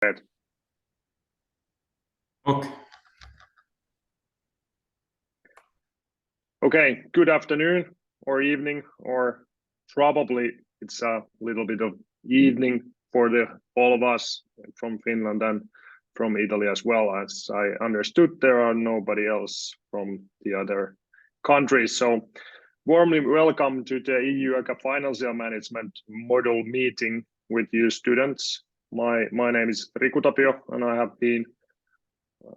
ahead. Okay. Okay, good afternoon or evening, or probably it's a little bit of evening for all of us from Finland and from Italy as well. As I understood, there are nobody else from the other countries. So warmly welcome to the EU-ECA Financial Management Model meeting with you students. My name is Riku Tapio, and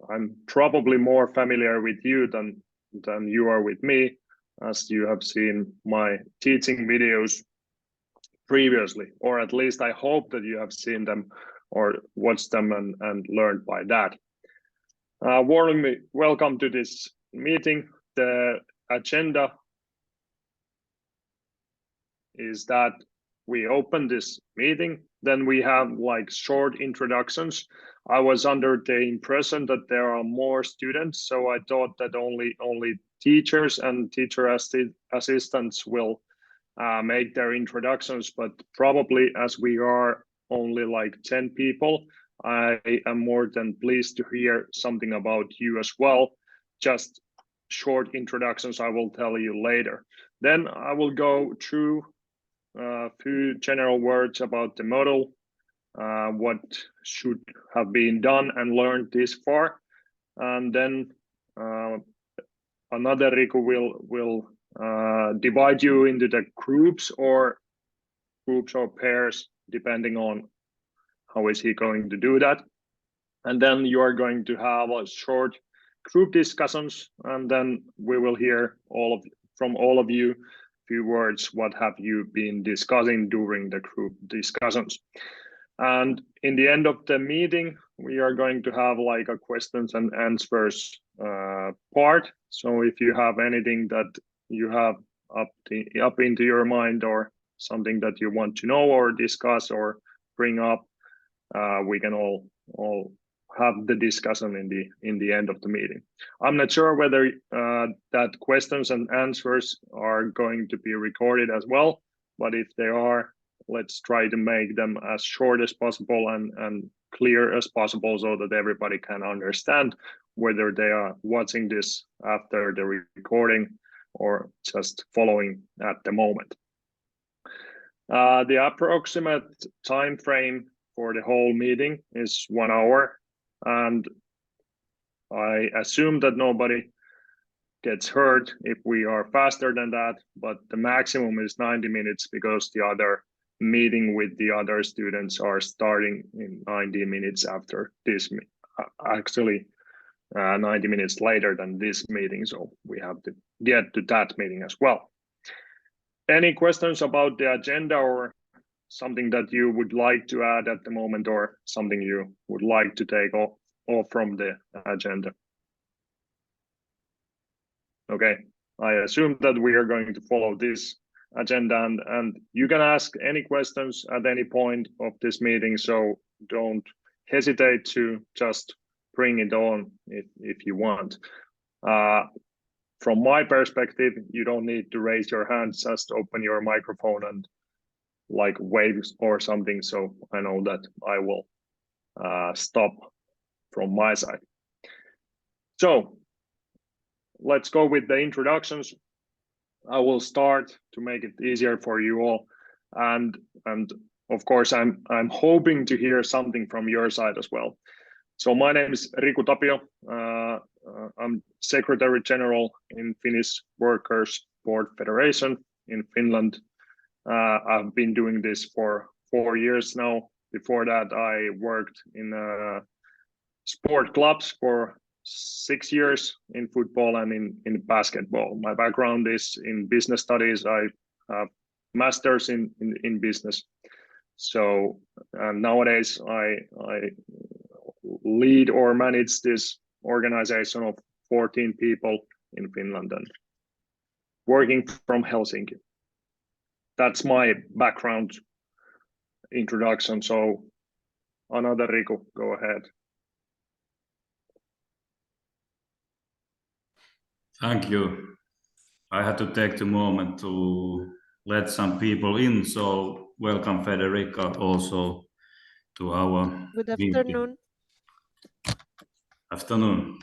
I'm probably more familiar with you than you are with me, as you have seen my teaching videos previously, or at least I hope that you have seen them or watched them and learned by that. Warmly welcome to this meeting. The agenda is that we open this meeting, then we have like short introductions. I was under the impression that there are more students, so I thought that only teachers and teacher assistants will make their introductions, but probably as we are only like 10 people, I am more than pleased to hear something about you as well. Just short introductions I will tell you later. Then I will go through a few general words about the model, what should have been done and learned this far, and then another Riku will divide you into the groups or pairs, depending on how is he going to do that. And then you are going to have a short group discussions, and then we will hear from all of you few words, what have you been discussing during the group discussions. And in the end of the meeting, we are going to have like a questions and answers part. So if you have anything that you have up into your mind or something that you want to know or discuss or bring up, we can all have the discussion in the end of the meeting. I'm not sure whether that questions and answers are going to be recorded as well, but if they are, let's try to make them as short as possible and clear as possible so that everybody can understand whether they are watching this after the recording or just following at the moment. The approximate time frame for the whole meeting is 1 hour, and I assume that nobody gets hurt if we are faster than that, but the maximum is 90 minutes because the other meeting with the other students are starting in 90 minutes after this, actually 90 minutes later than this meeting, so we have to get to that meeting as well. Any questions about the agenda or something that you would like to add at the moment, or something you would like to take off from the agenda? Okay, I assume that we are going to follow this agenda, and you can ask any questions at any point of this meeting, so don't hesitate to just bring it on if you want. From my perspective, you don't need to raise your hands, just open your microphone and like waves or something, so I know that I will stop from my side. So let's go with the introductions. I will start to make it easier for you all, and of course I'm hoping to hear something from your side as well. So my name is Riku Tapio. I'm Secretary General in Finnish Workers' Sport Federation in Finland. I've been doing this for 4 years now. Before that, I worked in sport clubs for 6 years in football and in basketball. My background is in business studies. I have masters in business. So nowadays I lead or manage this organization of 14 people in Finland and working from Helsinki. That's my background introduction. So another Riku, go ahead. Thank you. I had to take the moment to let some people in, so welcome Federica also to our Good meeting. afternoon. Afternoon.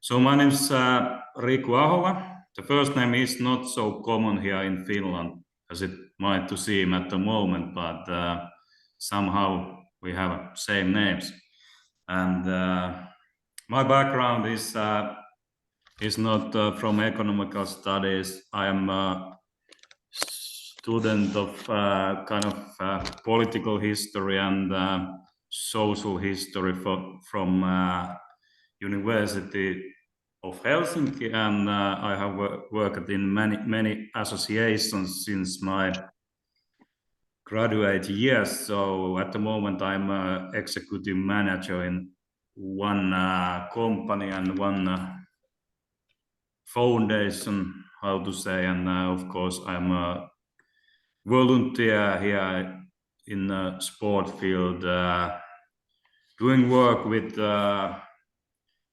So my name is Riku Ahola. The first name is not so common here in Finland as it might to seem at the moment, but somehow we have same names. And my background is not from economical studies. I am a student of kind of political history and social history from University of Helsinki, and I have worked in many associations since my graduate years. So at the moment, I'm an executive manager in one company and one foundation, how to say, and of course, I'm a volunteer here in the sport field, doing work with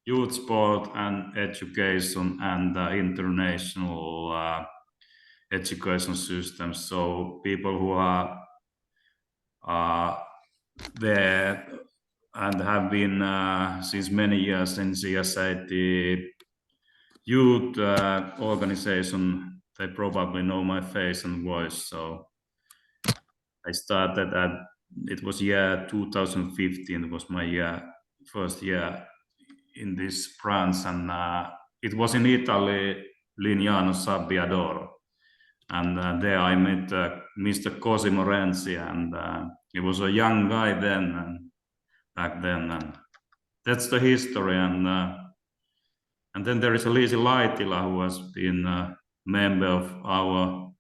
youth sport and education and international education systems. So people who are there and have been since many years in CSA, the youth organization, they probably know my face and voice. So I started at, it was year 2015, it was my first year in this branch, and it was in Italy, Lignano Sabbiadoro. And there I met Mr. Cosimo Renzi, and he was a young guy then, and back then, and that's the history. And then there is Liisi Laitila, who has been a member of our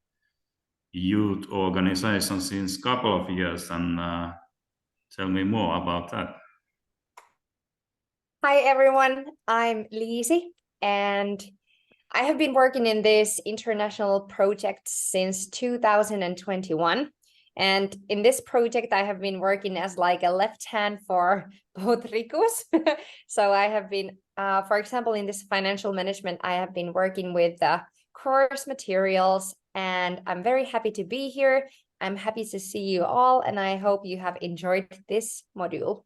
youth organization since a couple of years, and tell me more about that. Hi everyone, I'm Liisi, and I have been working in this international project since 2021. And in this project, I have been working as like a left hand for both Rikus. So I have been, for example, in this financial management, I have been working with the course materials, and I'm very happy to be here. I'm happy to see you all, and I hope you have enjoyed this module.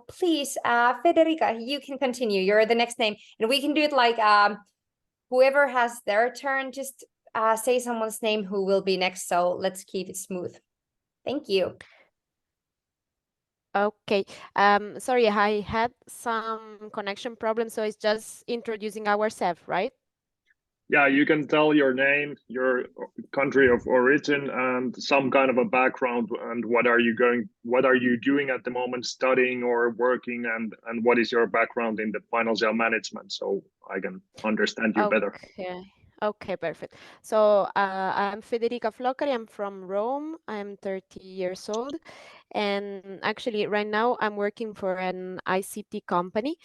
Please, Federica, you can continue. You're the next name, and we can do it like whoever has their turn, just say someone's name who will be next. So let's keep it smooth. Thank you. Okay. Sorry, I had some connection problems, so it's just introducing ourselves, right? Yeah, you can tell your name, your country of origin, and some kind of a background, and what are you doing at the moment, studying or working, and what is your background in the financial management, so I can understand you better. Okay, perfect. So I'm Federica Floccari. I'm from Rome. I'm 30 years old, and actually right now I'm working for an ICT company,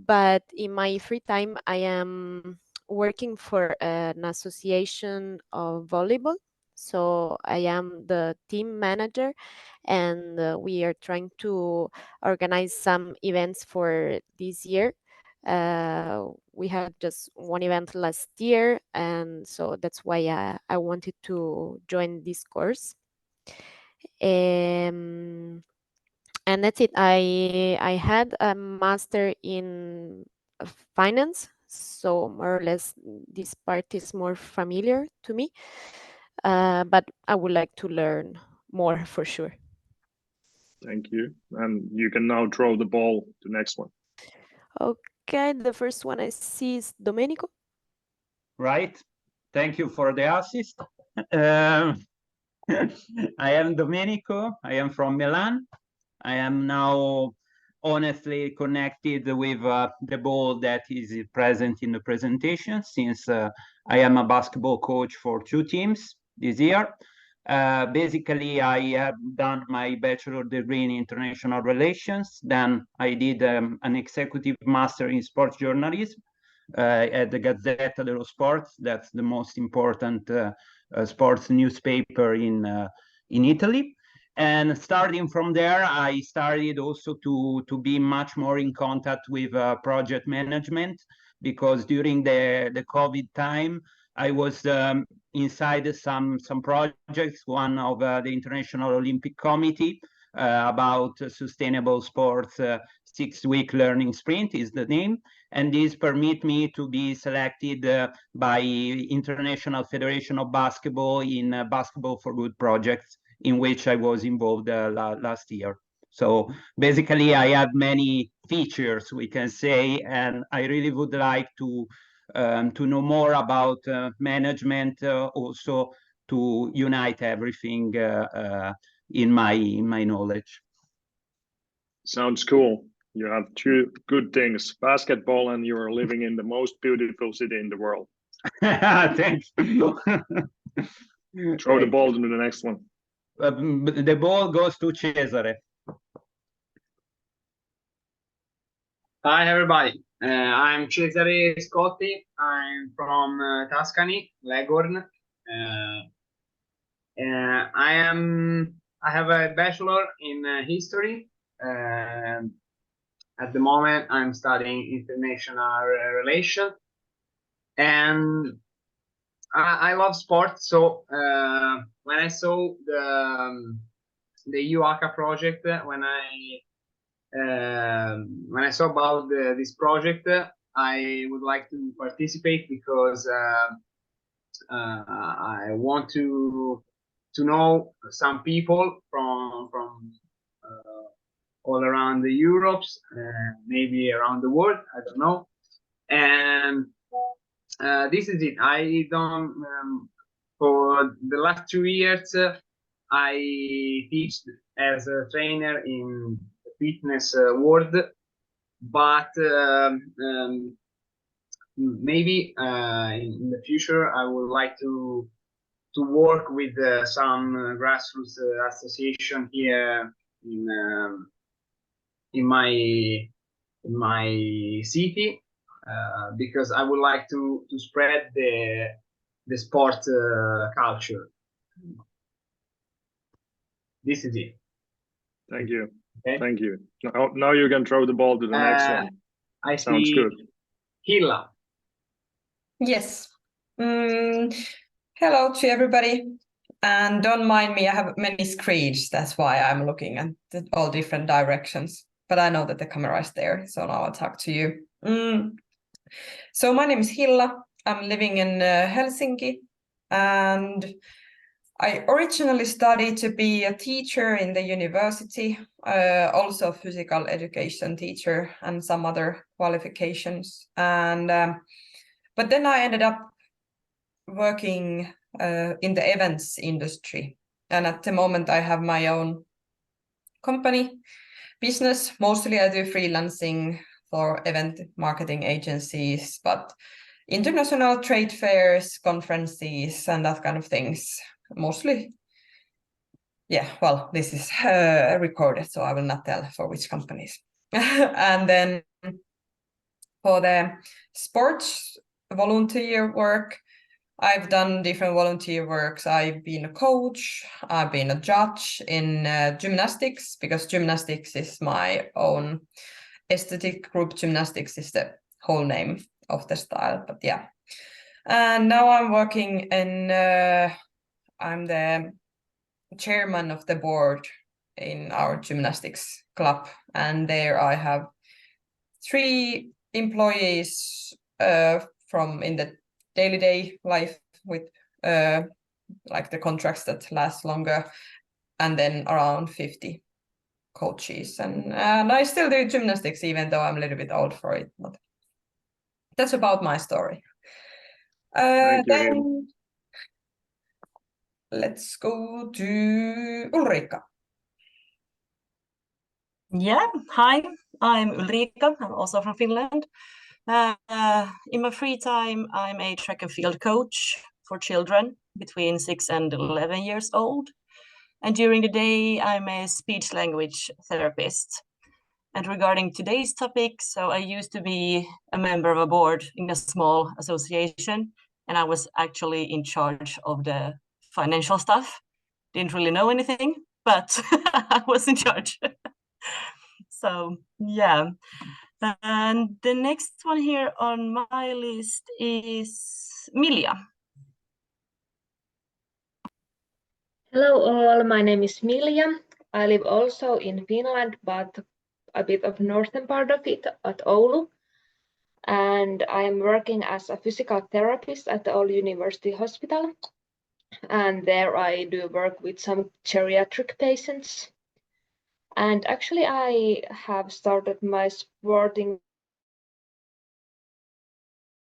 but in my free time I am working for an association of volleyball. So I am the team manager, and we are trying to organize some events for this year. We had just one event last year, and so that's why I wanted to join this course. And that's it. I had a master in finance, so more or less this part is more familiar to me, but I would like to learn more for sure. Thank you. And you can now throw the ball to the next one. Okay, the first one I see is Domenico. Right. Thank you for the assist. I am Domenico. I am from Milan. I am now honestly connected with the ball that is present in the presentation, since I am a basketball coach for 2 teams this year. Basically, I have done my bachelor degree in international relations. Then I did an executive master in sports journalism at the Gazzetta dello Sport. That's the most important sports newspaper in Italy. And starting from there, I started also to be much more in contact with project management, because during the COVID time, I was inside some projects, one of the International Olympic Committee, about sustainable sports 6-week learning sprint is the name. And this permit me to be selected by International Federation of Basketball in Basketball for Good projects, in which I was involved last year. So basically, I have many features, we can say, and I really would like to know more about management, also to unite everything in my knowledge. Sounds cool. You have two good things, basketball and you're living in the most beautiful city in the world. Thanks. Throw the ball to the next one. The ball goes to Cesare. Hi everybody, I'm Cesare Scotti. I'm from Tuscany, Leghorn. I have a bachelor in history. At the moment, I'm studying international relations, and I love sports. So when I saw the UACA project, when I saw about this project, I would like to participate because I want to know some people from all around the Europe, maybe around the world, I don't know. And this is it. I don't for the last 2 years I teach as a trainer in the fitness world, but maybe in the future I would like to work with some grassroots association here in my city, because I would like to spread the sport culture. This is it. Thank you. Okay. Thank you. Now you can throw the ball to the next one. I Sounds see good. Hilla. Yes. Hello to everybody. And don't mind me, I have many screens. That's why I'm looking at all different directions. But I know that the camera is there, so now I'll talk to you. So my name is Hilla. I'm living in Helsinki. And I originally studied to be a teacher in the university, also a physical education teacher and some other qualifications. And but then I ended up working in the events industry. And at the moment I have my own company business. Mostly I do freelancing for event marketing agencies, but international trade fairs, conferences, and that kind of things. Mostly, yeah, well, this is recorded, so I will not tell for which companies. And then for the sports volunteer work, I've done different volunteer works. I've been a coach, I've been a judge in gymnastics, because gymnastics is my own aesthetic group. Gymnastics is the whole name of the style, but yeah. And now I'm working in, I'm the chairman of the board in our gymnastics club. And there I have 3 employees from in the day life with like the contracts that last longer, and then around 50 coaches. And I still do gymnastics, even though I'm a little bit old for it. But that's about my story. Then let's go to Ulrika. Yeah, hi, I'm Ulrika. I'm also from Finland. In my free time, I'm a track and field coach for children between 6 and 11 years old. And during the day, I'm a speech language therapist. And regarding today's topic, so I used to be a member of a board in a small association, and I was actually in charge of the financial stuff. Didn't really know anything, but I was in charge. So, yeah. And the next one here on my list is Milja. Hello all, my name is Milja. I live also in Finland, but a bit of northern part of it at Oulu. And I am working as a physical therapist at the Oulu University Hospital. And there I do work with some geriatric patients. And actually I have started my sporting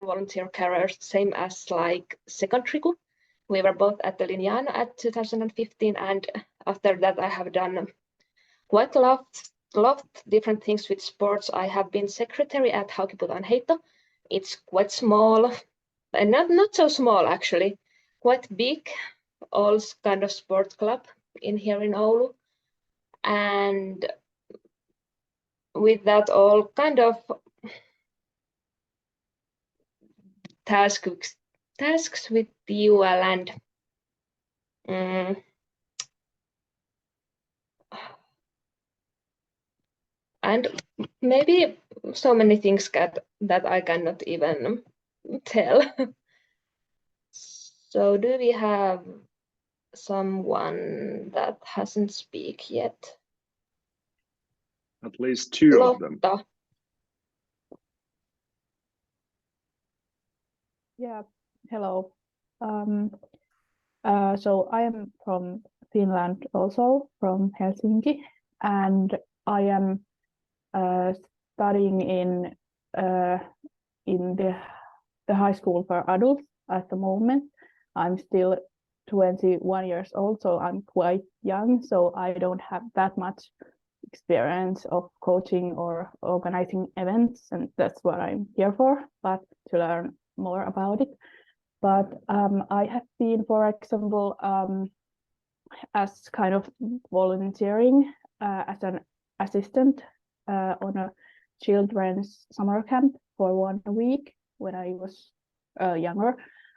volunteer career same as like second Riku. We were both at the Liniano at 2015, and after that I have done quite a lot different things with sports. I have been secretary at Haukiputanheitto. It's quite small, and not so small actually, quite big, all kind of sports club in here in Oulu. And with that all kind of tasks with the UL and maybe so many things that I cannot even tell. So do we have someone that hasn't speak yet? At least two of them. Lotta. Yeah, hello. So I am from Finland also, from Helsinki, and I am studying in the high school for adults at the moment. I'm still 21 years old, so I'm quite young, so I don't have that much experience of coaching or organizing events, and that's what I'm here for, but to learn more about it. But I have been, for example, as kind of volunteering as an assistant on a children's summer camp for 1 week when I was younger,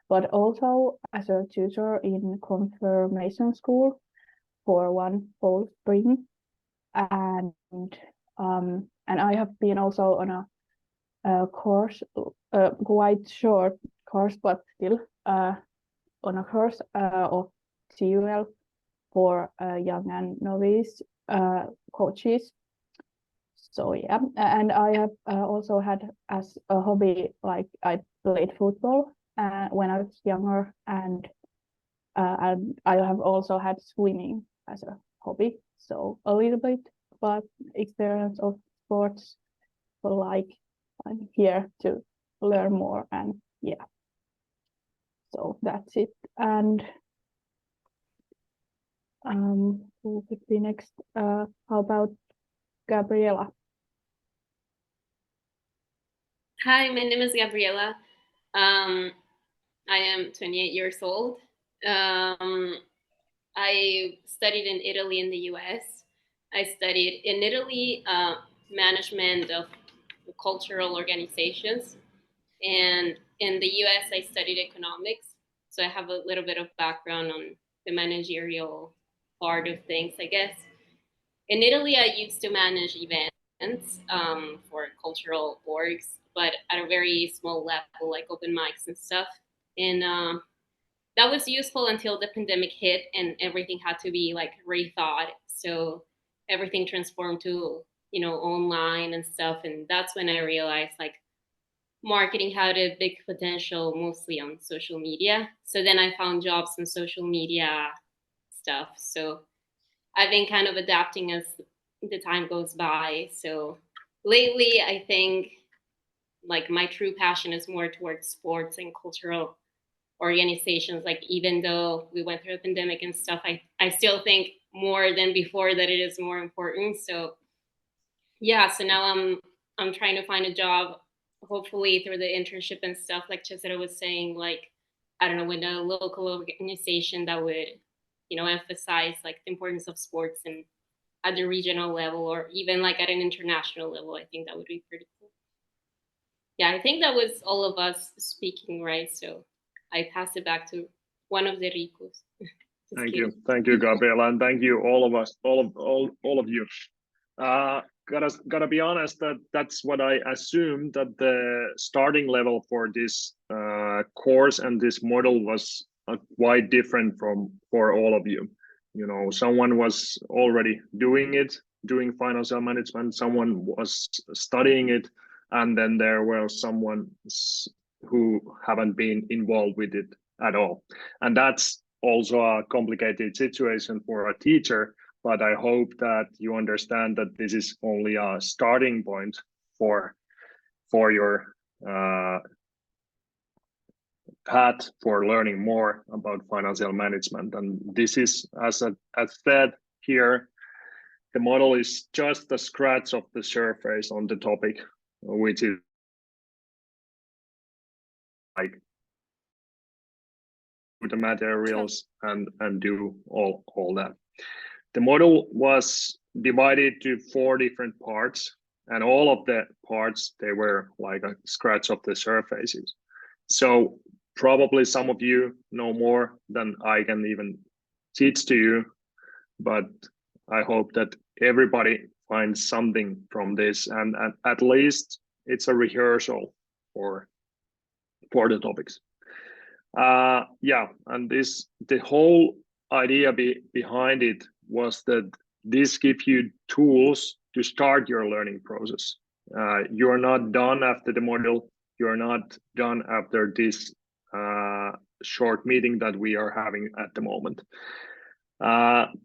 but also as a tutor in confirmation school for 1 whole spring. And I have been also on a course, quite short course, but still on a course of CUL for young and novice coaches. So yeah, and I have also had as a hobby, like I played football when I was younger, and I have also had swimming as a hobby. So a little bit, but experience of sports, but like I'm here to learn more, and yeah. So that's it. And who could be next? How about Gabriela? Hi, my name is Gabriela. I am 28 years old. I studied in Italy and the US. I studied in Italy management of cultural organizations, and in the US I studied economics. So I have a little bit of background on the managerial part of things, I guess. In Italy, I used to manage events for cultural orgs, but at a very small level, like open mics and stuff. And that was useful until the pandemic hit and everything had to be like rethought. So everything transformed to, online and stuff. And that's when I realized like marketing had a big potential mostly on social media. So then I found jobs in social media stuff. So I've been kind of adapting as the time goes by. So lately, I think like my true passion is more towards sports and cultural organizations. Like even though we went through a pandemic and stuff, I still think more than before that it is more important. So yeah, so now I'm trying to find a job, hopefully through the internship and stuff, like Cesare was saying, like, I don't know, with a local organization that would, emphasize like the importance of sports and at the regional level or even like at an international level. I think that would be pretty cool. Yeah, I think that was all of us speaking, right? So I pass it back to one of the Ricos. Thank you, Gabriela, and thank you all of us, all of you. Gotta be honest, that's what I assumed, that the starting level for this course and this model was quite different for all of you. someone was already doing financial management, someone was studying it, and then there were someone who haven't been involved with it at all. And that's also a complicated situation for a teacher, but I hope that you understand that this is only a starting point for your path for learning more about financial management. And this is, as said here, the model is just a scratch of the surface on the topic, which is like the materials and do all that. The model was divided to 4 different parts, and all of the parts, they were like a scratch of the surfaces. So probably some of you know more than I can even teach to you, but I hope that everybody finds something from this, and at least it's a rehearsal for the topics. Yeah, and the whole idea behind it was that this gives you tools to start your learning process. You're not done after the model. You're not done after this short meeting that we are having at the moment.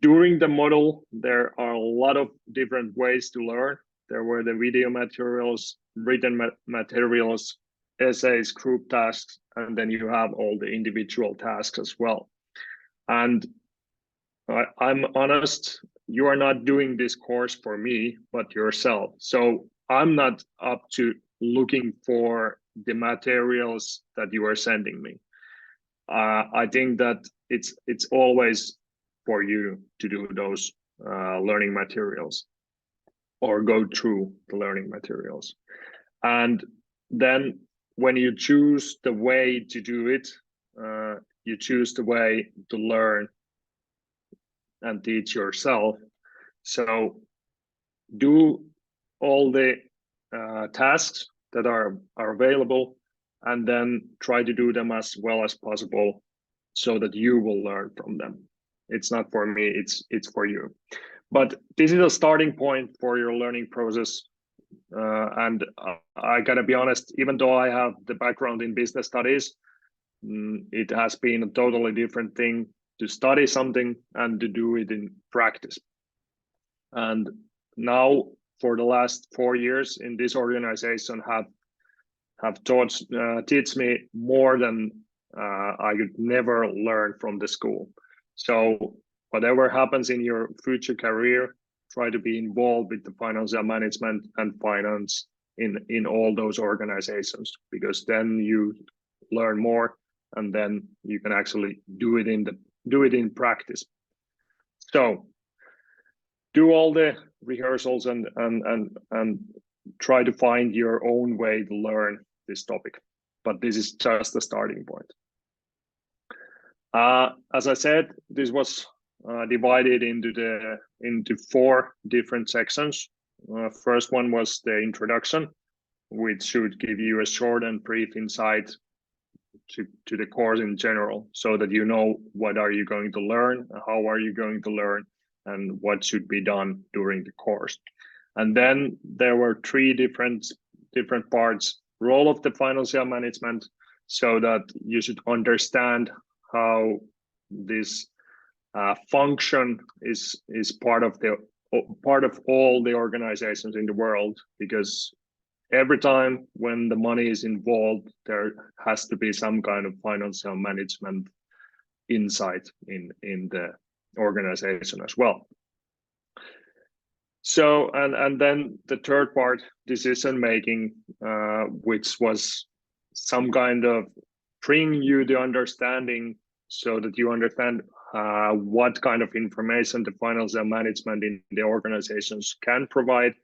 During the model, there are a lot of different ways to learn. There were the video materials, written materials, essays, group tasks, and then you have all the individual tasks as well. And I'm honest, you are not doing this course for me, but yourself. So I'm not up to looking for the materials that you are sending me. I think that it's always for you to do those learning materials or go through the learning materials. And then when you choose the way to do it, you choose the way to learn and teach yourself. So do all the tasks that are available, and then try to do them as well as possible so that you will learn from them. It's not for me, it's for you. But this is a starting point for your learning process. And I gotta be honest, even though I have the background in business studies, it has been a totally different thing to study something and to do it in practice. And now for the last 4 years in this organization have teach me more than I could never learn from the school. So whatever happens in your future career, try to be involved with the financial management and finance in all those organizations, because then you learn more and then you can actually do it in practice. So do all the rehearsals and try to find your own way to learn this topic. But this is just the starting point. As I said, this was divided into 4 different sections. First one was the introduction, which should give you a short and brief insight to the course in general, so that you know what are you going to learn, how are you going to learn, and what should be done during the course. And then there were 3 different parts. Role of the financial management, so that you should understand how this function is part of all the organizations in the world, because every time when the money is involved, there has to be some kind of financial management insight in the organization as well. So, and then the third part, decision making, which was some kind of bring you the understanding so that you understand what kind of information the financial management in the organizations can provide,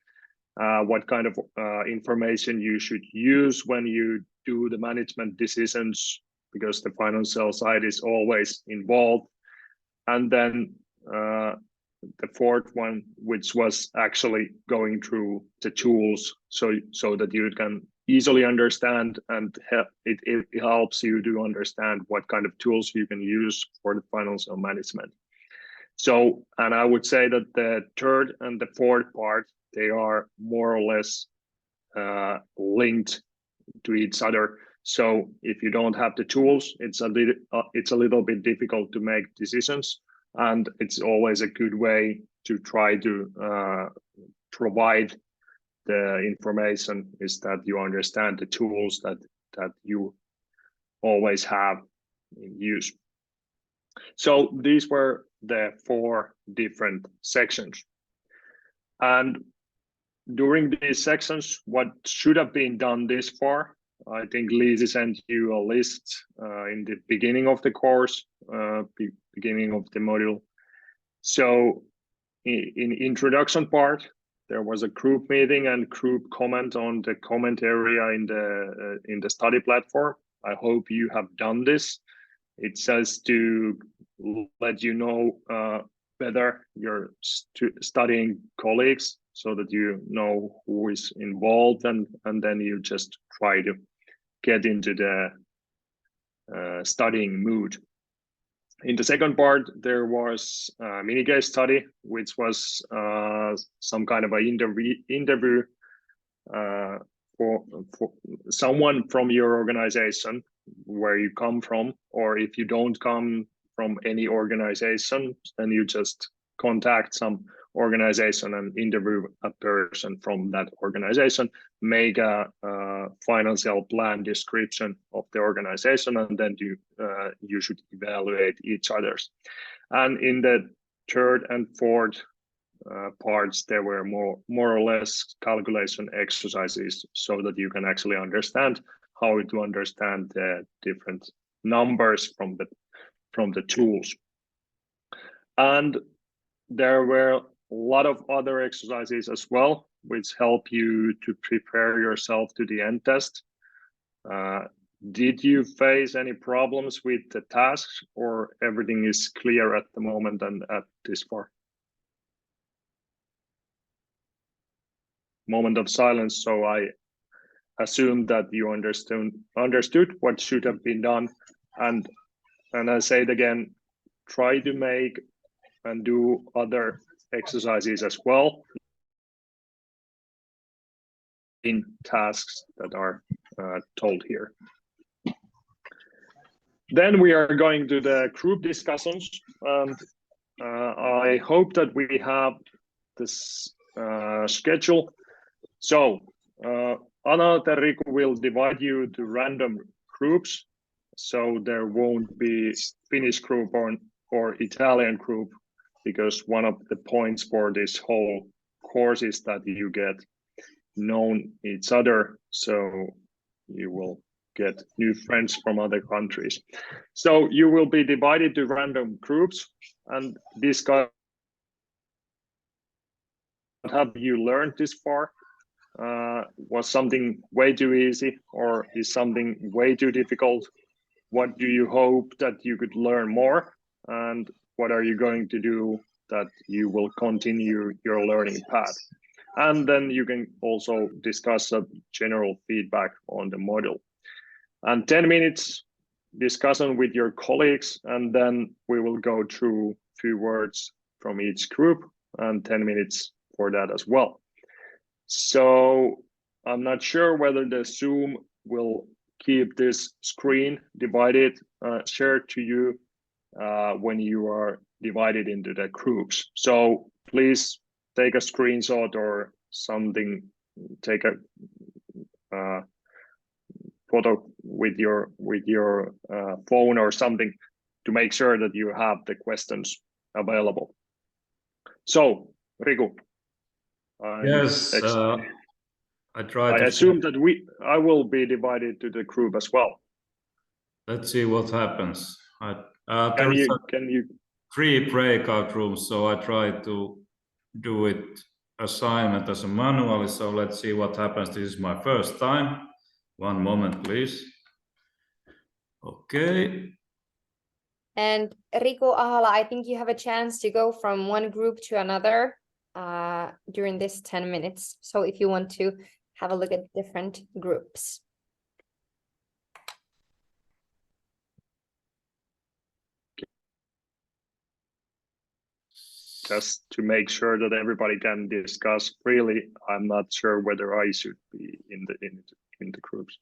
what kind of information you should use when you do the management decisions, because the financial side is always involved. And then the fourth one, which was actually going through the tools, so that you can easily understand, and it helps you to understand what kind of tools you can use for the financial management. So, and I would say that the third and the fourth part, they are more or less linked to each other. So if you don't have the tools, it's a little bit difficult to make decisions, and it's always a good way to try to provide the information is that you understand the tools that you always have in use. So these were the 4 different sections. And during these sections, what should have been done this far, I think Liisi sent you a list in the beginning of the course, beginning of the module. So in introduction part, there was a group meeting and group comment on the comment area in the study platform. I hope you have done this. It says to let you know better your studying colleagues so that you know who is involved, and then you just try to get into the studying mood. In the second part, there was a mini case study, which was some kind of an interview for someone from your organization, where you come from, or if you don't come from any organization, then you just contact some organization and interview a person from that organization, make a financial plan description of the organization, and then you should evaluate each other's. And in the third and fourth parts, there were more or less calculation exercises so that you can actually understand how to understand the different numbers from the tools. And there were a lot of other exercises as well, which help you to prepare yourself to the end test. Did you face any problems with the tasks, or everything is clear at the moment and at this far? Moment of silence, so I assume that you understood what should have been done. And I say it again, try to make and do other exercises as well in tasks that are told here. Then we are going to the group discussions. I hope that we have this schedule. So Anna and Riku will divide you to random groups. So there won't be Finnish group or Italian group, because one of the points for this whole course is that you get known each other. So you will get new friends from other countries. So you will be divided to random groups and discuss what have you learned this far. Was something way too easy, or is something way too difficult? What do you hope that you could learn more? And what are you going to do that you will continue your learning path? And then you can also discuss a general feedback on the module. And 10 minutes discussion with your colleagues, and then we will go through a few words from each group, and 10 minutes for that as well. So I'm not sure whether the Zoom will keep this screen divided, shared to you when you are divided into the groups. So please take a screenshot or something, take a photo with your phone or something to make sure that you have the questions available. So Riku. Yes, I try to. I assume that I will be divided to the group as well. Let's see what happens. Can you 3 breakout rooms, so I try to do it assignment as a manually. So let's see what happens. This is my first time. One moment, please. Okay. And Riku, Ahala, I think you have a chance to go from one group to another during this 10 minutes. So if you want to have a look at different groups. just to make sure that everybody can discuss freely, I'm not sure whether I should be in the groups.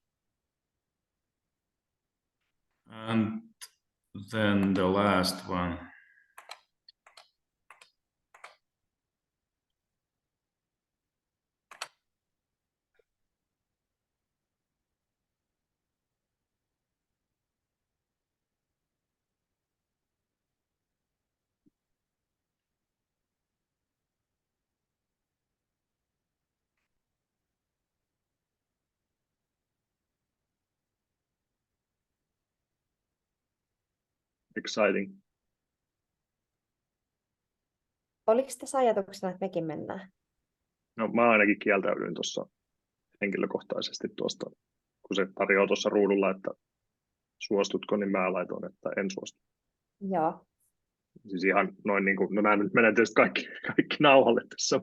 And then the last one. Exciting. Oliko tässä ajatuksena, että mekin mennään? No mä ainakin kieltäydyin tuossa henkilökohtaisesti tuosta, kun se tarjoaa tuossa ruudulla, että suostutko, niin mä laitoin, että en suostu. Joo. Siis ihan noin niin kuin, no nämä nyt menee tietysti kaikki nauhalle tässä,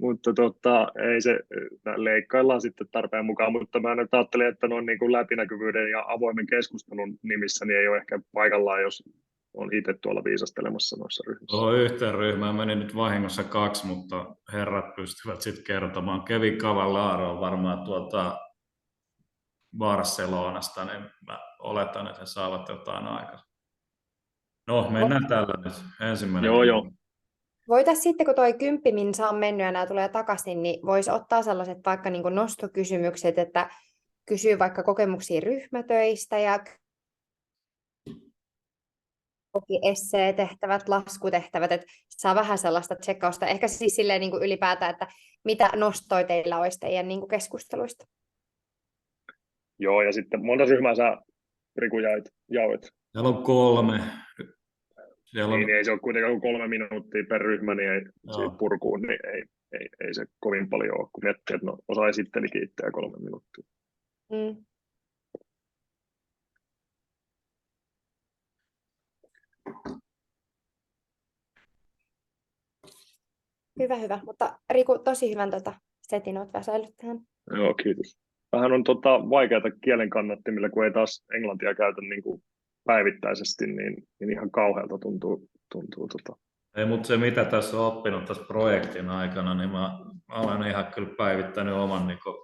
mutta ei se, leikkaillaan sitten tarpeen mukaan, mutta mä nyt ajattelin, että noin niin kuin läpinäkyvyyden ja avoimen keskustelun nimissä niin ei ole ehkä paikallaan, jos on itse tuolla viisastelemassa noissa ryhmissä. Yhteen ryhmään meni nyt vahingossa 2, mutta herrat pystyvät sitten kertomaan. Kevin Cavallaro on varmaan tuolta Barcelonasta, niin mä oletan, että he saavat jotain aikaa. No, mennään tällä nyt. Ensimmäinen. Joo. Voitaisiin sitten, kun toi 10 minsaa on mennyt ja nämä tulee takaisin, niin voisi ottaa sellaiset vaikka niin kuin nostokysymykset, että kysyy vaikka kokemuksia ryhmätöistä ja esseetehtävät, laskutehtävät, että saa vähän sellaista tsekkausta. Ehkä siis silleen niin kuin ylipäätään, että mitä nostoja teillä olisi teidän niin kuin keskusteluista. Joo, ja sitten monta ryhmää sä, Riku, jaoit? Siellä on 3. Niin, ei se ole kuitenkaan 3 minuuttia per ryhmä, niin ei siitä purkuun, niin ei se kovin paljon ole, kun miettii, että no, osa esittelikin itseä 3 minuuttia. Mm. Hyvä. Mutta Riku, tosi hyvän setin olet väsäillyt tähän. Joo, kiitos. Vähän on vaikeaa kielen kannattimilla, kun ei taas englantia käytä niin kuin päivittäisesti, niin ihan kauhealta tuntuu. Ei, mutta se mitä tässä on oppinut tässä projektin aikana, niin mä olen ihan kyllä päivittänyt oman niin kuin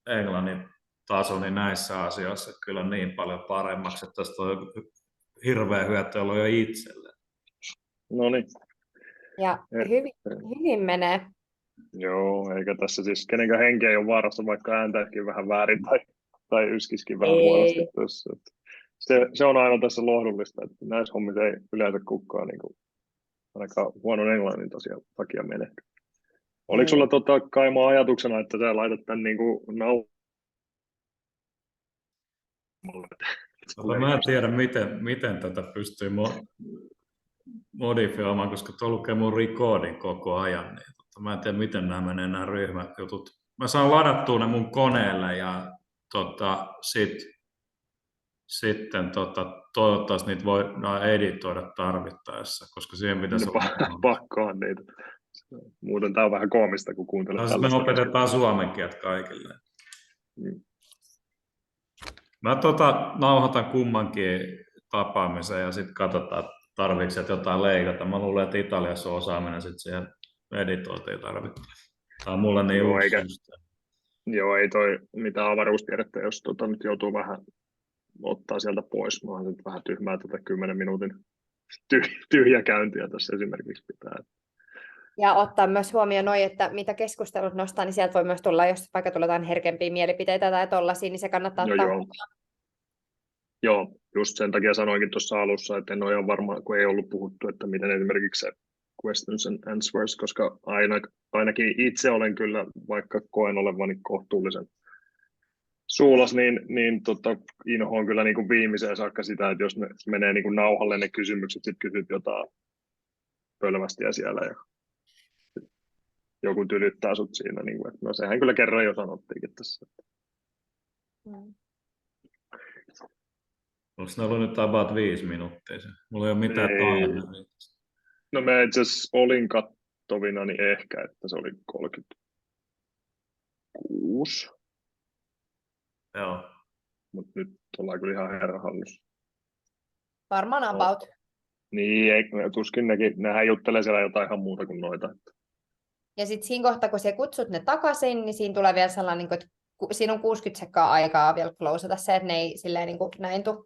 englannin tasoni näissä asioissa kyllä niin paljon paremmaksi, että tästä on hirveä hyöty ollut jo itselle. No niin. Ja hyvin menee. Joo, eikä tässä siis kenenkään henki ei ole vaarassa, vaikka ääntäisikin vähän väärin tai yskisikin vähän huonosti tuossa. Se on aina tässä lohdullista, että näissä hommissa ei yleensä kukaan niin kuin, ainakaan huonon englannin tosiaan takia mene. Oliko sulla Kaimo ajatuksena, että sä laitat tämän niin kuin Mä en tiedä, miten tätä pystyy modifioimaan, koska tuo lukee mun recordin koko ajan. Niin mä en tiedä, miten nämä menee nämä ryhmäjutut. Mä saan ladattua ne mun koneelle ja sitten toivottavasti niitä voi editoida tarvittaessa, koska siihen pitäisi olla. Pakkohan niitä. Muuten tää on vähän koomista, kun kuuntelee tällaista. Me opetetaan suomen kielet kaikille. Mä nauhoitan kummankin tapaamisen ja sitten katsotaan, tarvitseeko jotain leikata. Mä luulen, että Italiassa on osaaminen sitten siihen editointiin tarvittaessa. Tämä on mulle niin Joo, ei toi mitään avaruustiedettä, jos nyt joutuu vähän ottaa sieltä pois. Mä oon vähän tyhmää tätä 10 minuutin tyhjäkäyntiä tässä esimerkiksi pitää. Ja ottaa myös huomioon noi, että mitä keskustelut nostaa, niin sieltä voi myös tulla, jos vaikka tulee jotain herkempiä mielipiteitä tai tollaisia, niin se kannattaa ottaa huomioon. Joo, just sen takia sanoinkin tuossa alussa, että en ole ihan varma, kun ei ollut puhuttu, että miten esimerkiksi se questions and answers, koska ainakin itse olen kyllä, vaikka koen olevani kohtuullisen suulas, niin inhoon kyllä niin kuin viimeiseen saakka sitä, että jos ne menee niin kuin nauhalle ne kysymykset, sitten kysyt jotain pölmästiä siellä ja joku tylyttää sut siinä, niin kuin, että no sehän kyllä kerran jo sanottiinkin tässä. Onko ne ollut nyt about 5 minuuttia? Mulla ei ole mitään taannut. No mä itse asiassa olin kattovina, niin ehkä, että se oli 36. Joo. Mutta nyt ollaan kyllä ihan herran hallussa. Varmaan about. Niin, tuskin nehän juttelee siellä jotain ihan muuta kuin noita. Ja sitten siinä kohtaa, kun sä kutsut ne takaisin, niin siinä tulee vielä sellainen, niin kuin, että siinä on 60 sekkaa aikaa vielä closata se, että ne ei silleen niin kuin näin tule.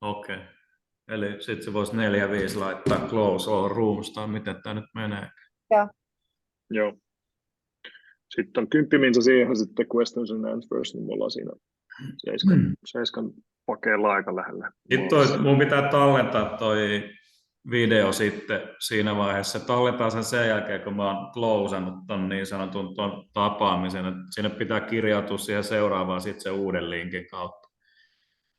Okei. Eli sitten se voisi 4-5 laittaa close all rooms, tai miten tämä nyt menee. Joo. Sitten on 10 minsa siihen, sitten questions and answers, niin me ollaan siinä 7 pakeilla aika lähellä. Sitten mun pitää tallentaa toi video sitten siinä vaiheessa. Tallentaa sen jälkeen, kun mä oon closannut ton niin sanotun ton tapaamisen. Et sinne pitää kirjautua siihen seuraavaan sitten sen uuden linkin kautta.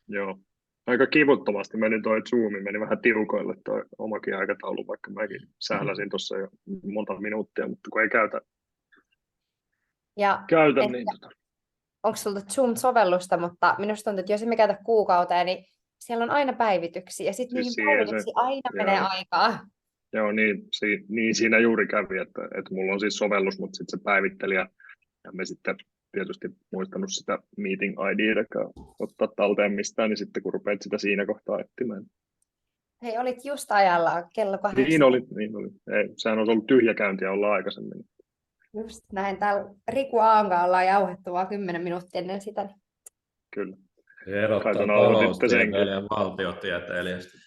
Joo. Aika kivuttomasti meni toi Zoomi, meni vähän tiukoille toi omakin aikataulu, vaikka mäkin sähläsin tuossa jo monta minuuttia, mutta kun ei käytä niin onko sulla Zoom-sovellusta, mutta minusta tuntuu, että jos emme käytä kuukauteen, niin siellä on aina päivityksiä ja sitten Siis niihin päivityksiin aina menee aikaa. Joo, niin siinä juuri kävi, että mulla on siis sovellus, mutta sitten se päivitteli ja me sitten tietysti muistanut sitä meeting ID:tä ottaa talteen mistään, niin sitten kun rupeat sitä siinä kohtaa etsimään. Hei, olit just ajalla kello 8. Niin oli. Ei, sehän olisi ollut tyhjäkäyntiä olla aikaisemmin. Just näin. Täällä Riku Aankaan ollaan jauhettu vaan 10 minuuttia ennen sitä. Kyllä. Erottaa taloustieteilijän valtiotieteilijästä.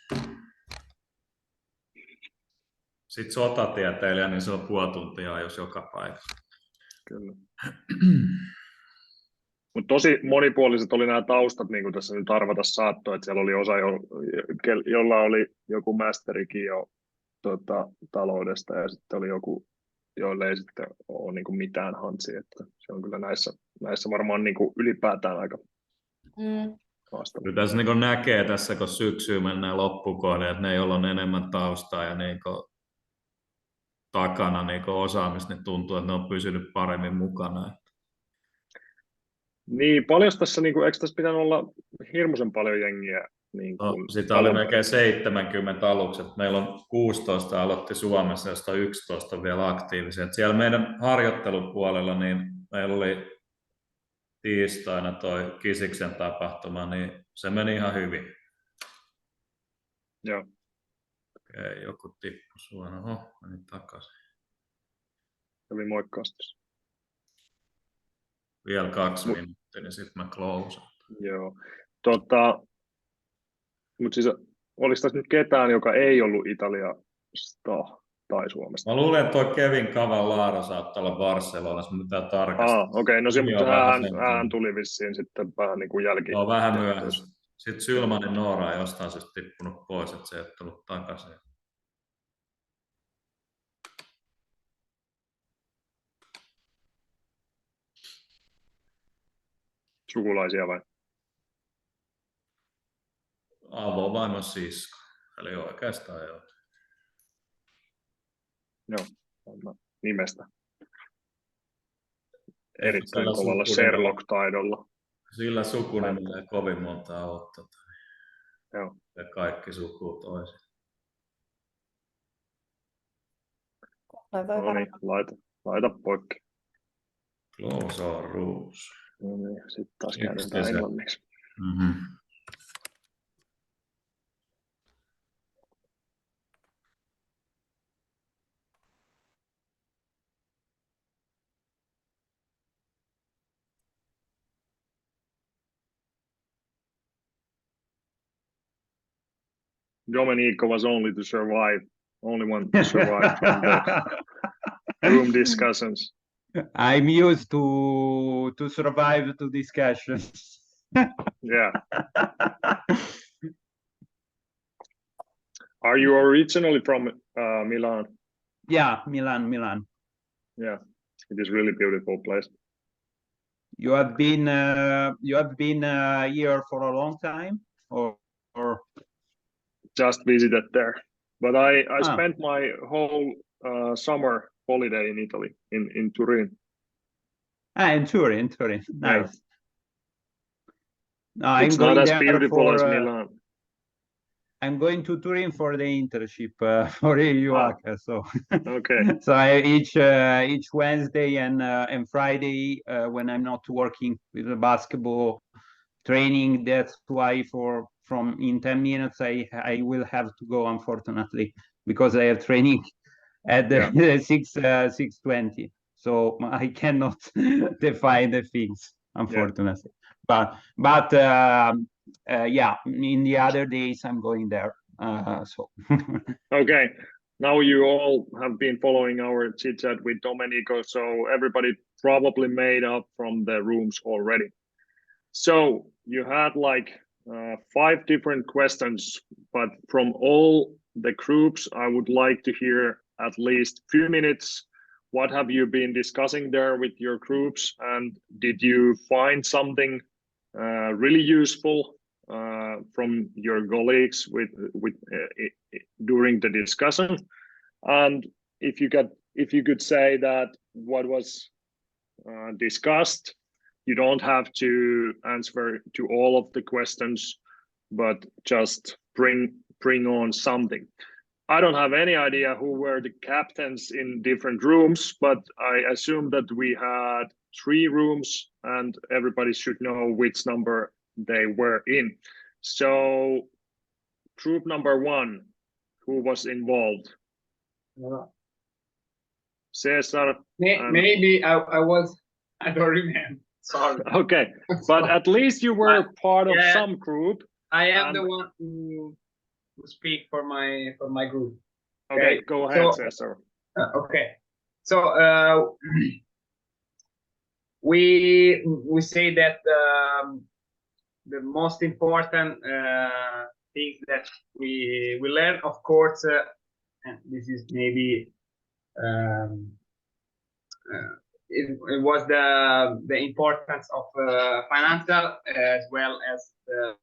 Sitten sotatieteilijä, niin se on puoli tuntia jos joka paikassa. Kyllä. Mutta tosi monipuoliset oli nämä taustat, niin kuin tässä nyt arvata saattoi, että siellä oli osa, jolla oli joku masterikin jo taloudesta ja sitten oli joku, joille ei sitten ole niin kuin mitään hansia. Että se on kyllä näissä varmaan niin kuin ylipäätään aika haastavaa. Kyllä tässä niin näkee tässä, kun syksyyn mennään loppukohdille, että ne, joilla on enemmän taustaa ja niin takana niin osaamista, niin tuntuu, että ne on pysynyt paremmin mukana. Niin, paljon tässä, niin kuin, eikö tässä pitänyt olla hirmuisen paljon jengiä? Niin sitä oli melkein 70 aluksi. Meillä on 16 aloitti Suomessa, josta 11 on vielä aktiivisia. Et siellä meidän harjoittelupuolella niin meillä oli tiistaina toi Kisiksen tapahtuma, niin se meni ihan hyvin. Joo. Okei, joku tippui suoraan. Oho, meni takaisin. Kävi moikkaasti. Vielä 2 minuuttia, niin sitten mä closaan. Joo. Mutta siis oliko tässä nyt ketään, joka ei ollut Italiasta tai Suomesta? Mä luulen, että tuo Kevin Cavallaro saattaa olla Barcelonassa, mutta pitää tarkastaa. Okei, no hän tuli vissiin sitten vähän niin kuin jälkeen. Joo, vähän myöhässä. Sitten Sylmanin Noora ei jostain syystä tippunut pois, että se ei ole tullut takaisin. Sukulaisia vai? Avovaimon sisko. Eli oikeastaan joo. Joo, nimestä. Erittäin kovalla Sherlock-taidolla. Sillä sukunimellä ei kovin montaa ole. Joo. Ja kaikki sukuu toisin. No niin, laita poikki. Close all rules. No niin, sitten taas käännetään englanniksi. Mm-hmm. Domenico was only one to survive from the room discussions. I'm used to survive to discussions. Yeah. Are you originally from Milan? Yeah, Milan. Yeah, it is really beautiful place. You have been here for a long time, or just visited there? But I spent my whole summer holiday in Italy, in Turin. In Turin, nice. No, it's not as beautiful as Milan. I'm going to Turin for the internship for EUACA, so okay. So each Wednesday and Friday when I'm not working with the basketball, training. That's why from in 10 minutes I will have to go, unfortunately, because I have training at the 6:20. So I cannot define the things, unfortunately. Yeah. But yeah, in the other days I'm going there. So okay. Now you all have been following our chit chat with Domenico, so everybody probably made up from the rooms already. So you had like 5 different questions, but from all the groups, I would like to hear at least a few minutes. What have you been discussing there with your groups, and did you find something really useful from your colleagues during the discussion? And if you could say that what was discussed, you don't have to answer to all of the questions, but just bring on something. I don't have any idea who were the captains in different rooms, but I assume that we had 3 rooms and everybody should know which number they were in. So group number 1, who was involved? Cesar. Maybe I was, I don't remember. Sorry. Okay, but at least you were part of some group. I am the one who speak for my group. Okay, go ahead, Cesar. Okay, so we say that the most important things that we learn, of course, and this is maybe it was the importance of financial as well as the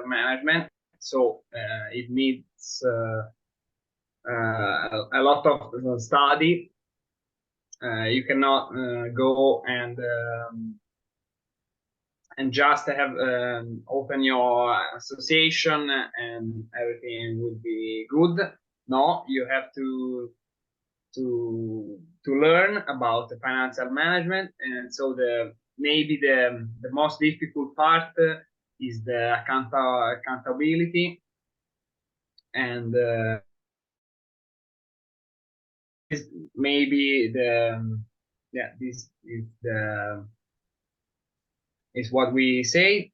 management. So it needs a lot of study. You cannot go and just have open your association and everything will be good. No, you have to learn about the financial management, and so maybe the most difficult part is the accountability, and maybe this is what we say,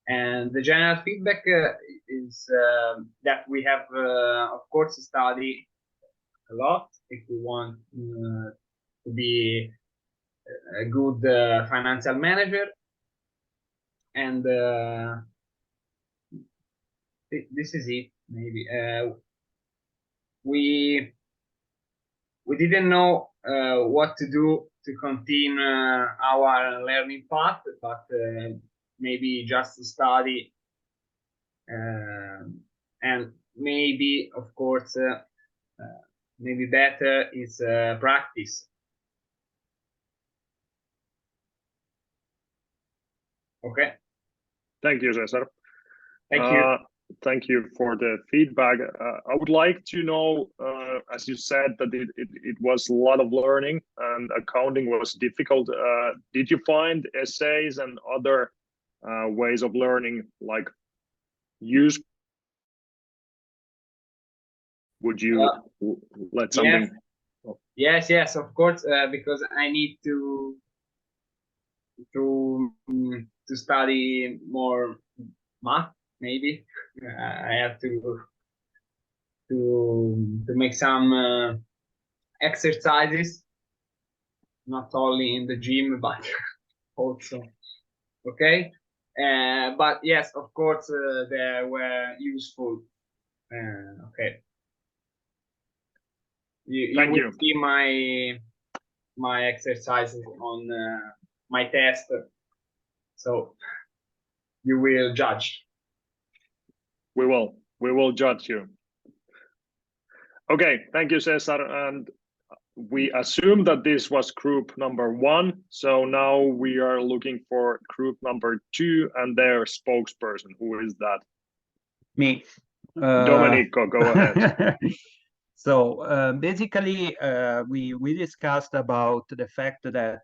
and the general feedback is that we have of course study a lot if we want to be a good financial manager, and this is it. Maybe we didn't know what to do to continue our learning path, but maybe just study, and maybe of course maybe better is practice. Okay. Thank you, Cesar. Thank you. Thank you for the feedback. I would like to know, as you said, that it was a lot of learning and accounting was difficult. Did you find essays and other ways of learning like use? Would you let something? Yes, of course, because I need to study more math. Maybe I have to make some exercises, not only in the gym but also. Okay, but yes, of course, they were useful. Okay. You will see my exercises on my test, so you will judge. We will judge you. Okay, thank you, Cesar. And we assume that this was group number 1. So now we are looking for group number 2 and their spokesperson. Who is that? Me. Domenico, go ahead. So basically, we discussed about the fact that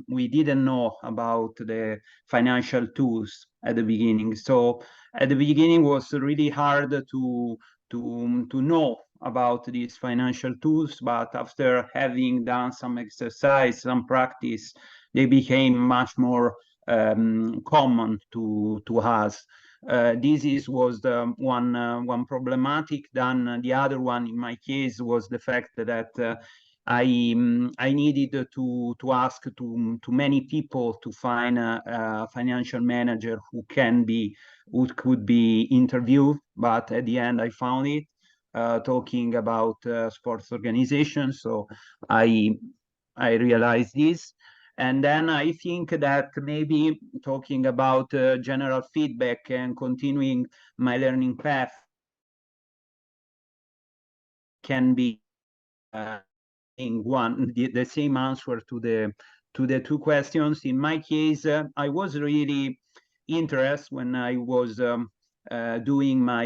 we didn't know about the financial tools at the beginning. So at the beginning was really hard to know about these financial tools, but after having done some exercise, some practice, they became much more common to us. This was the one problematic. Then the other one in my case was the fact that I needed to ask to many people to find a financial manager who could be interviewed, but at the end I found it talking about sports organizations. So I realized this. And then I think that maybe talking about general feedback and continuing my learning path can be the same answer to the two questions. In my case, I was really interested when I was doing my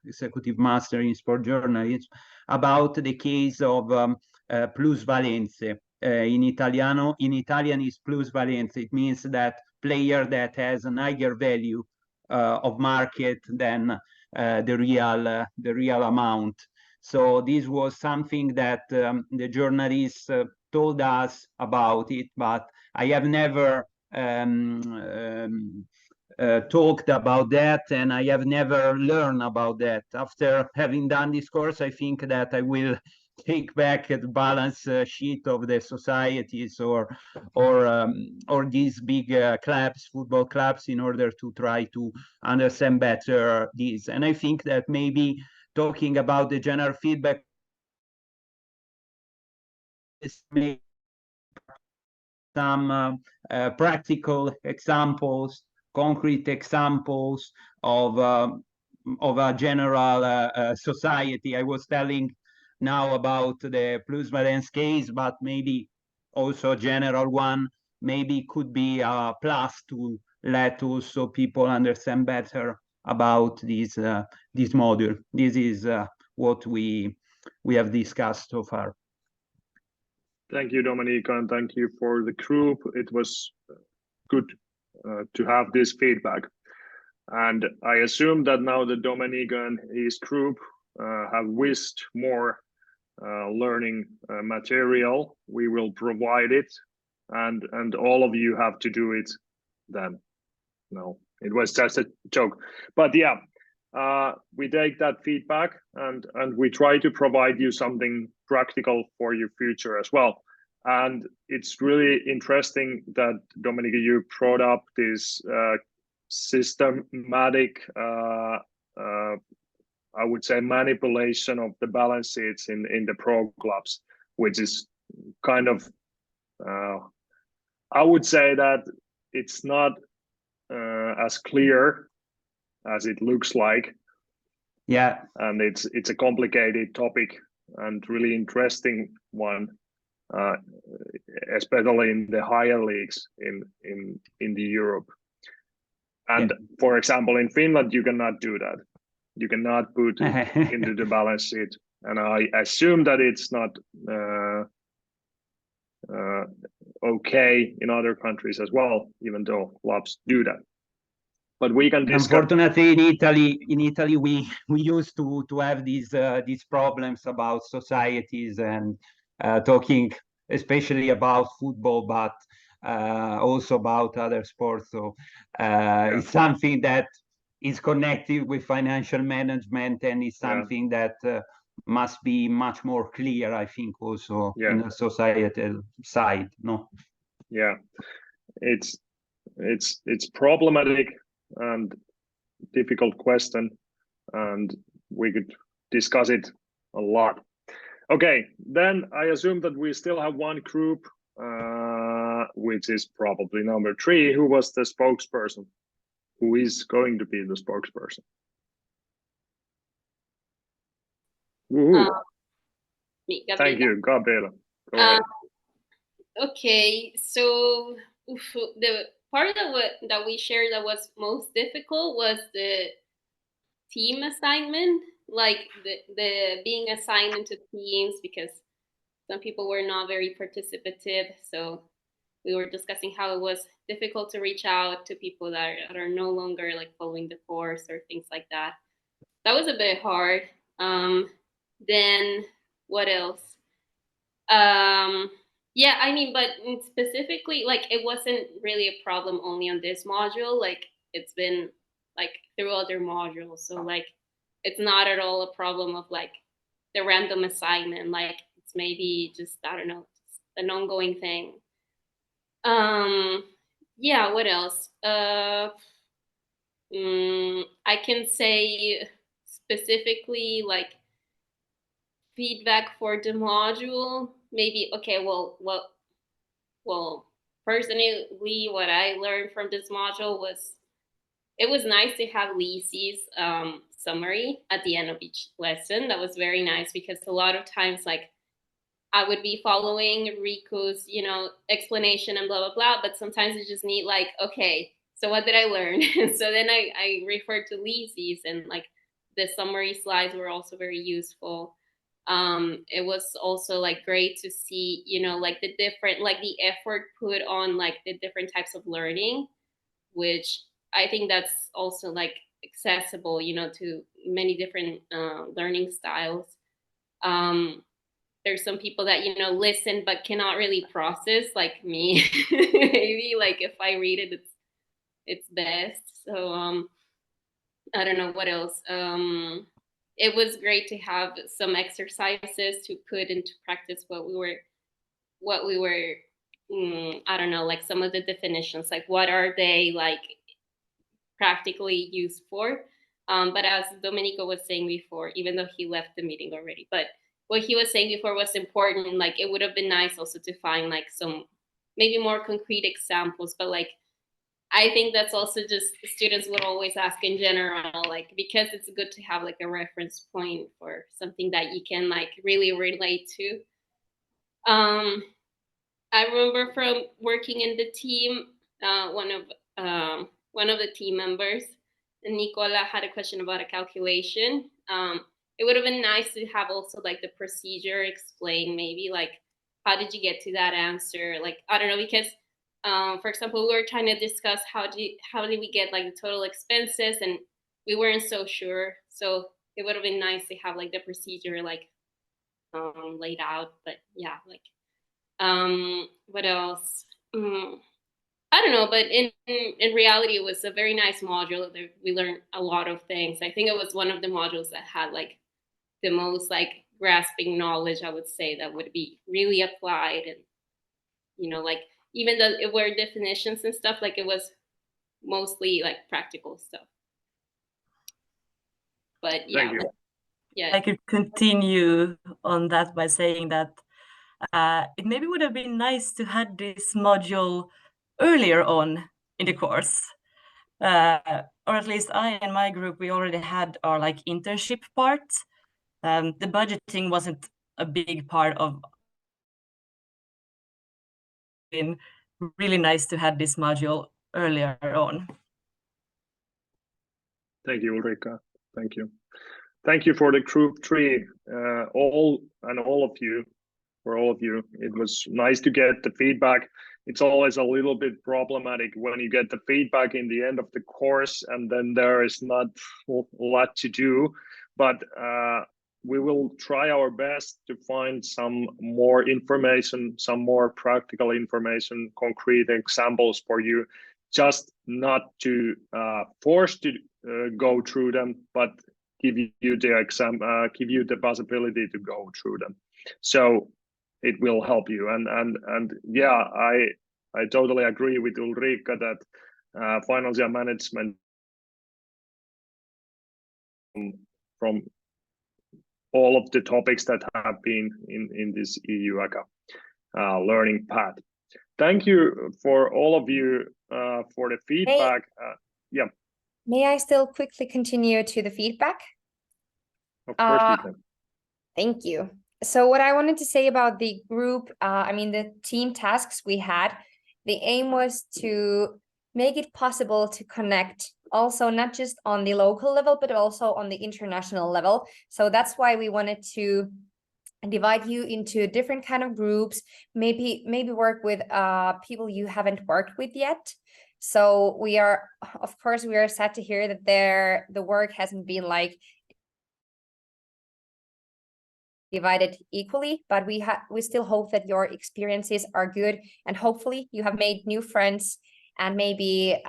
executive master in sport journalism about the case of plusvalenze. In Italian is plusvalenze. It means that player that has a higher value of market than the real amount. So this was something that the journalists told us about it, but I have never talked about that, and I have never learned about that. After having done this course, I think that I will take back the balance sheet of the societies or these big clubs, football clubs, in order to try to understand better this. And I think that maybe talking about the general feedback is some practical examples, concrete examples of a general society. I was telling now about the plusvalenze case, but maybe also a general one maybe could be a plus to let also people understand better about this module. This is what we have discussed so far. Thank you, Domenica, and thank you for the group. It was good to have this feedback. And I assume that now that Domenica and his group have wished more learning material, we will provide it, and all of you have to do it then. No, it was just a joke. But yeah, we take that feedback and we try to provide you something practical for your future as well. And it's really interesting that, Domenica, you brought up this systematic I would say manipulation of the balance sheets in the pro clubs, which is kind of I would say that it's not as clear as it looks like. Yeah, and it's a complicated topic and really interesting one, especially in the higher leagues in the Europe. And for example, in Finland, you cannot do that. You cannot put it into the balance sheet, and I assume that it's not okay in other countries as well, even though clubs do that. But we can discuss. Unfortunately, in Italy, we used to have these problems about societies and talking especially about football, but also about other sports. So it's something that is connected with financial management, and is something that must be much more clear, I think, also in the societal side. No. Yeah, it's problematic and difficult question, and we could discuss it a lot. Okay, then I assume that we still have one group, which is probably number 3, who was the spokesperson, who is going to be the spokesperson. Me, Gabriela. Thank you, Gabriela. Okay, so the part that we shared that was most difficult was the team assignment, like the being assigned into teams, because some people were not very participative. So we were discussing how it was difficult to reach out to people that are no longer like following the course or things like that. That was a bit hard. Then what else? Yeah, I mean, but specifically, like, it wasn't really a problem only on this module. Like, it's been like through other modules. So like, it's not at all a problem of like the random assignment. Like, it's maybe just, I don't know, an ongoing thing. Yeah, what else? I can say specifically like feedback for the module. Maybe, okay, well, personally, what I learned from this module was it was nice to have Liisi's summary at the end of each lesson. That was very nice, because a lot of times, like, I would be following Riku's, explanation and blah, blah, blah. But sometimes you just need like, okay, so what did I learn? So then I referred to Liisi's, and like the summary slides were also very useful. It was also like great to see, like the different, like the effort put on like the different types of learning, which I think that's also like accessible, to many different learning styles. There's some people that listen but cannot really process, like me. Maybe like if I read it, it's best. So I don't know what else. It was great to have some exercises to put into practice what we were I don't know, like some of the definitions, like what are they like practically used for. But as Domenico was saying before, even though he left the meeting already, but what he was saying before was important. Like, it would have been nice also to find like some maybe more concrete examples, but like, I think that's also just students would always ask in general, like, because it's good to have like a reference point for something that you can like really relate to. I remember from working in the team, one of the team members, Nicola, had a question about a calculation. It would have been nice to have also like the procedure explained, maybe like, how did you get to that answer? Like, I don't know, because for example, we were trying to discuss how did we get like the total expenses, and we weren't so sure. So it would have been nice to have like the procedure like laid out. But yeah, like what else? I don't know, but in reality, it was a very nice module. We learned a lot of things. I think it was one of the modules that had like the most like grasping knowledge, I would say, that would be really applied. And like, even though it were definitions and stuff, like, it was mostly like practical stuff. But yeah, I could continue on that by saying that it maybe would have been nice to have this module earlier on in the course. Or at least I and my group, we already had our like internship part. The budgeting wasn't a big part of. Been really nice to have this module earlier on. Thank you, Ulrika. Thank you. Thank you for the group 3, all of you. For all of you, it was nice to get the feedback. It's always a little bit problematic when you get the feedback in the end of the course and then there is not a lot to do, but we will try our best to find some more information, some more practical information, concrete examples for you, just not to force to go through them, but give you the possibility to go through them. So it will help you. And yeah, I totally agree with Ulrika that financial management from all of the topics that have been in this EUACA learning path. Thank you for all of you for the feedback. Yeah. May I still quickly continue to the feedback? Of course you can. Thank you. So what I wanted to say about the group, the team tasks we had, the aim was to make it possible to connect also not just on the local level, but also on the international level. So that's why we wanted to divide you into different kind of groups, maybe work with people you haven't worked with yet. So we are, of course, we are sad to hear that the work hasn't been like divided equally, but we still hope that your experiences are good, and hopefully you have made new friends and maybe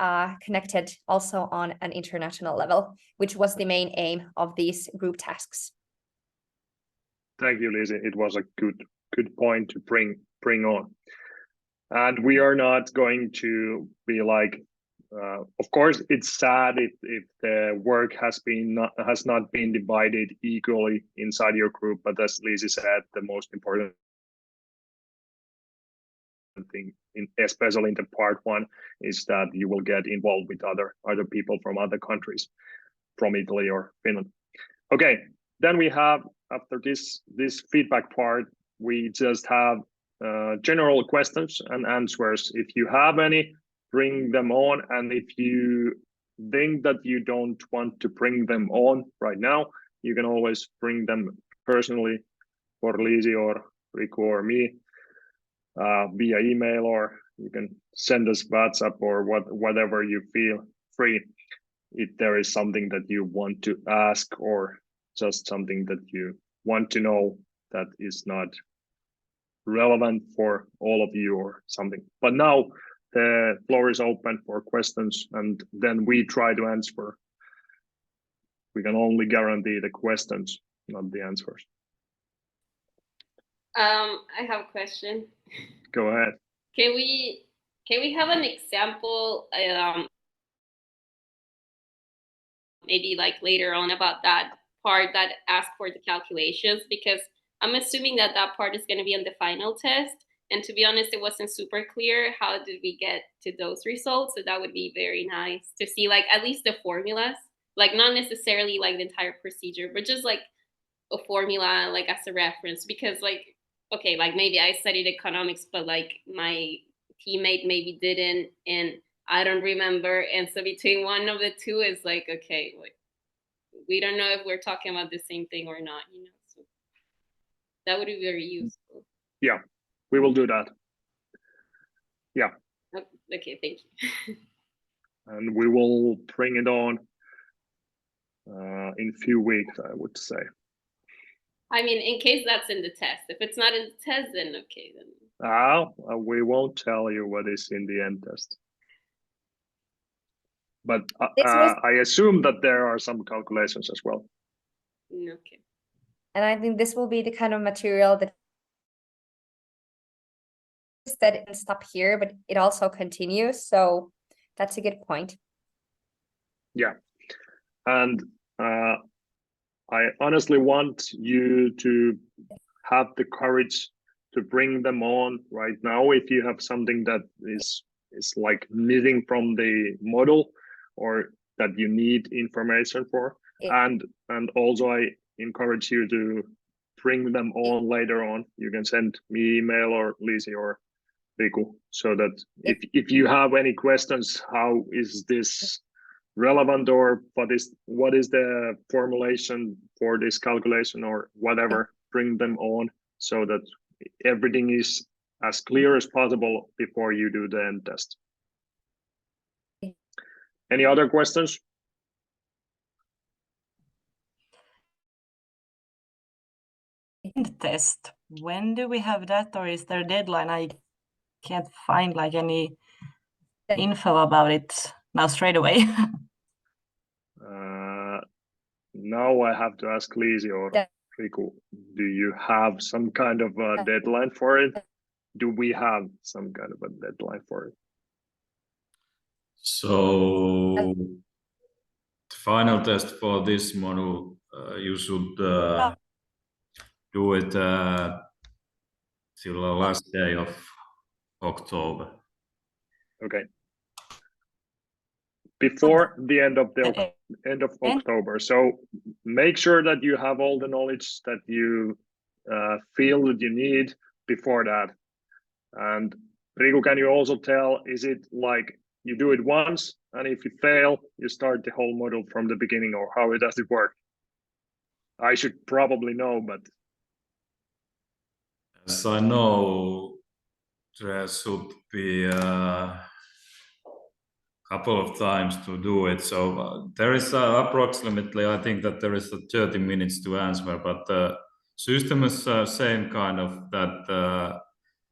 connected also on an international level, which was the main aim of these group tasks. Thank you, Lizzie. It was a good point to bring on. And we are not going to be like, of course, it's sad if the work has not been divided equally inside your group. But as Lizzie said, the most important thing, especially in the part one, is that you will get involved with other people from other countries, from Italy or Finland. Okay, then we have, after this feedback part, we just have general questions and answers. If you have any, bring them on, and if you think that you don't want to bring them on right now, you can always bring them personally for Lizzie or Riku or me via email, or you can send us WhatsApp or whatever you feel free. If there is something that you want to ask or just something that you want to know that is not relevant for all of you or something. But now the floor is open for questions, and then we try to answer. We can only guarantee the questions, not the answers. I have a question. Go ahead. Can we have an example, maybe like later on, about that part that asks for the calculations? Because I'm assuming that part is going to be on the final test. And to be honest, it wasn't super clear how did we get to those results. So that would be very nice to see, like, at least the formulas, like not necessarily like the entire procedure, but just like a formula, like as a reference. Because like, okay, like maybe I studied economics, but like my teammate maybe didn't, and I don't remember. And so between one of the two is like, okay, like, we don't know if we're talking about the same thing or not, you know. So that would be very useful. Yeah, we will do that. Yeah. Okay, thank you. And we will bring it on in a few weeks, I would say. I mean, in case that's in the test. If it's not in the test, then okay. Then we won't tell you what is in the end test. But I assume that there are some calculations as well. Okay. And I think this will be the kind of material that didn't stop here, but it also continues. So that's a good point. Yeah. And I honestly want you to have the courage to bring them on right now if you have something that is like missing from the model or that you need information for. And also I encourage you to bring them on later on. You can send me email or Lizzie or Riku, so that if you have any questions, how is this relevant, or what is the formulation for this calculation or whatever, bring them on so that everything is as clear as possible before you do the end test. Any other questions? End test. When do we have that, or is there a deadline? I can't find like any info about it now straight away. Now I have to ask Lizzie or Riku, do you have some kind of a deadline for it? Do we have some kind of a deadline for it? So the final test for this module, you should do it till the last day of October. Okay. Before the end of October. So make sure that you have all the knowledge that you feel that you need before that. And Riku, can you also tell, is it like you do it once, and if you fail, you start the whole module from the beginning, or how does it work? I should probably know, but as I know, there should be a couple of times to do it. So there is approximately, I think that there is 30 minutes to answer, but the system is same kind of that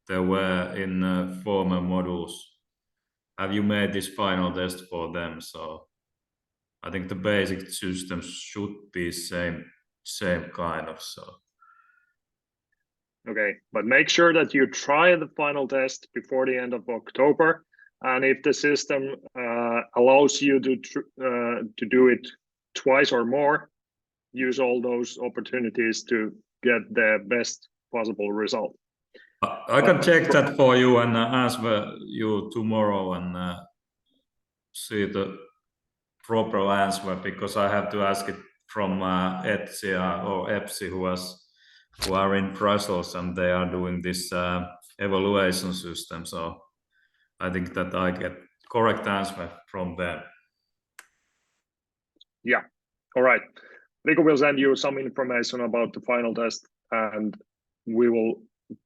there were in former modules. Have you made this final test for them? So I think the basic systems should be same kind of. So okay, but make sure that you try the final test before the end of October. And if the system allows you to do it twice or more, use all those opportunities to get the best possible result. I can check that for you and answer you tomorrow and see the proper answer, because I have to ask it from ETSI or EPSI who are in Brussels, and they are doing this evaluation system. So I think that I get correct answer from them. Yeah, all right. Rico will send you some information about the final test, and we will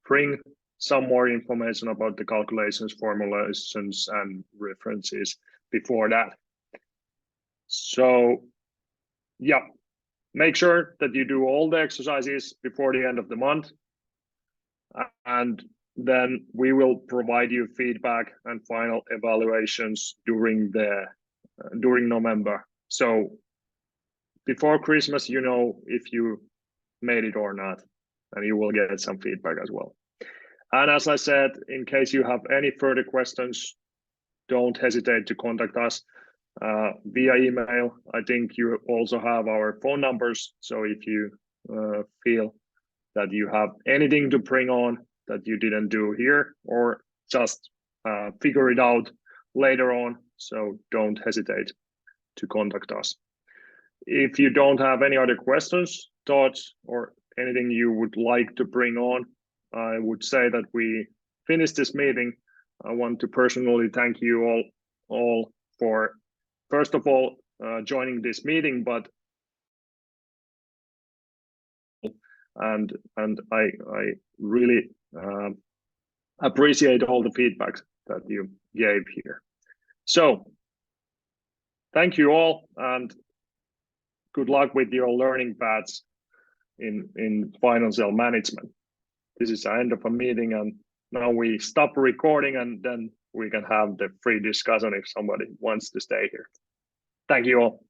bring some more information about the calculations, formulations, and references before that. So, yeah, make sure that you do all the exercises before the end of the month, and then we will provide you feedback and final evaluations during November. So before Christmas, you know if you made it or not, and you will get some feedback as well. And as I said, in case you have any further questions, don't hesitate to contact us via email. I think you also have our phone numbers. So if you feel that you have anything to bring on that you didn't do here, or just figure it out later on, so don't hesitate to contact us. If you don't have any other questions, thoughts, or anything you would like to bring on, I would say that we finish this meeting. I want to personally thank you all for, first of all, joining this meeting, but and I really appreciate all the feedback that you gave here. So thank you all, and good luck with your learning paths in financial management. This is the end of a meeting, and now we stop recording, and then we can have the free discussion if somebody wants to stay here. Thank you all.